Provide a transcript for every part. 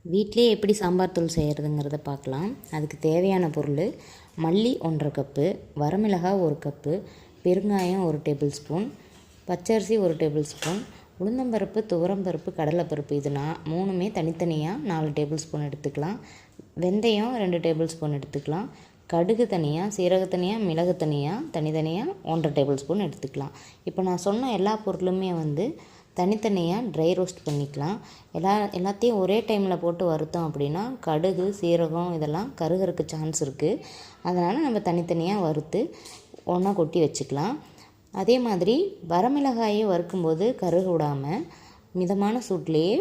வீட்டிலே எப்படி சாம்பார் தூள் செய்கிறதுங்கிறத பார்க்கலாம். அதுக்கு தேவையான பொருள்: மல்லி 1½ கப்பு, வரமிளகாய் 1 கப்பு, பெருங்காயம் 1 டேபிள் ஸ்பூன், பச்சரிசி 1 டேபிள் ஸ்பூன், உளுந்தம்பருப்பு, துவரம்பருப்பு, கடலைப்பருப்பு. இது மூணுமே தனித்தனியாக 4 டேபிள் ஸ்பூன் எடுத்துக்கலாம். வெந்தயம் 2 டேபிள் ஸ்பூன் எடுத்துக்கலாம். கடுகு தனியாக, சீரக தனியாக, மிளகு தனியாக, தனித்தனியாக 1½ டேபிள் ஸ்பூன் எடுத்துக்கலாம். இப்போ நான் சொன்ன எல்லா பொருளுமே தனித்தனியாக ட்ரை ரோஸ்ட் பண்ணிக்கலாம். எல்லாத்தையும் ஒரே டைமில் போட்டு வறுத்தோம் அப்படின்னா கடுகு, சீரகம் இதெல்லாம் கருகிறதுக்கு சான்ஸ் இருக்குது. அதனால் நம்ம தனித்தனியாக வறுத்து ஒன்றா கொட்டி வச்சுக்கலாம். அதே மாதிரி வரமிளகாயை வறுக்கும்போது கருக விடாமல் மிதமான சூட்லேயே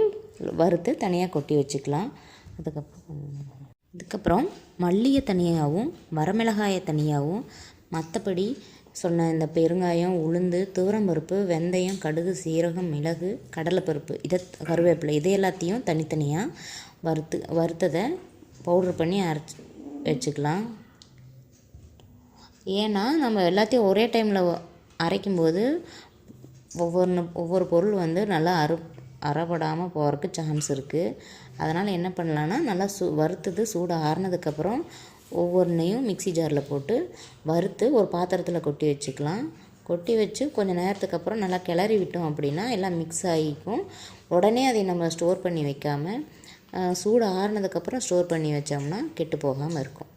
வறுத்து தனியாக கொட்டி வச்சுக்கலாம். அதுக்கப்புறம் மல்லியை தனியாகவும் வரமிளகாயை தனியாகவும், மற்றபடி சொன்ன இந்த பெருங்காயம், உளுந்து, துவரம்பருப்பு, வெந்தயம், கடுகு, சீரகம், மிளகு, கடலைப்பருப்பு, கருவேப்பிலை இது எல்லாத்தையும் தனித்தனியாக வறுத்ததை பவுட்ரு பண்ணி அரைச்சி வச்சுக்கலாம். ஏன்னா நம்ம எல்லாத்தையும் ஒரே டைமில் அரைக்கும்போது ஒவ்வொரு பொருள் நல்லா அரைப்படாமல் போகிறதுக்கு சான்ஸ் இருக்குது. அதனால் என்ன பண்ணலான்னா, நல்லா வறுத்தது சூடு ஆறுனதுக்கப்புறம் ஒவ்வொன்றையும் மிக்ஸி ஜாரில் போட்டு வறுத்து ஒரு பாத்திரத்தில் கொட்டி வச்சுக்கலாம். கொட்டி வச்சு கொஞ்சம் நேரத்துக்கு அப்புறம் நல்லா கிளறி விட்டோம் அப்படின்னா எல்லாம் மிக்ஸ் ஆகிக்கும். உடனே அதை நம்ம ஸ்டோர் பண்ணி வைக்காமல் சூடு ஆறுனதுக்கப்புறம் ஸ்டோர் பண்ணி வச்சோம்னா கெட்டு போகாமல் இருக்கும்.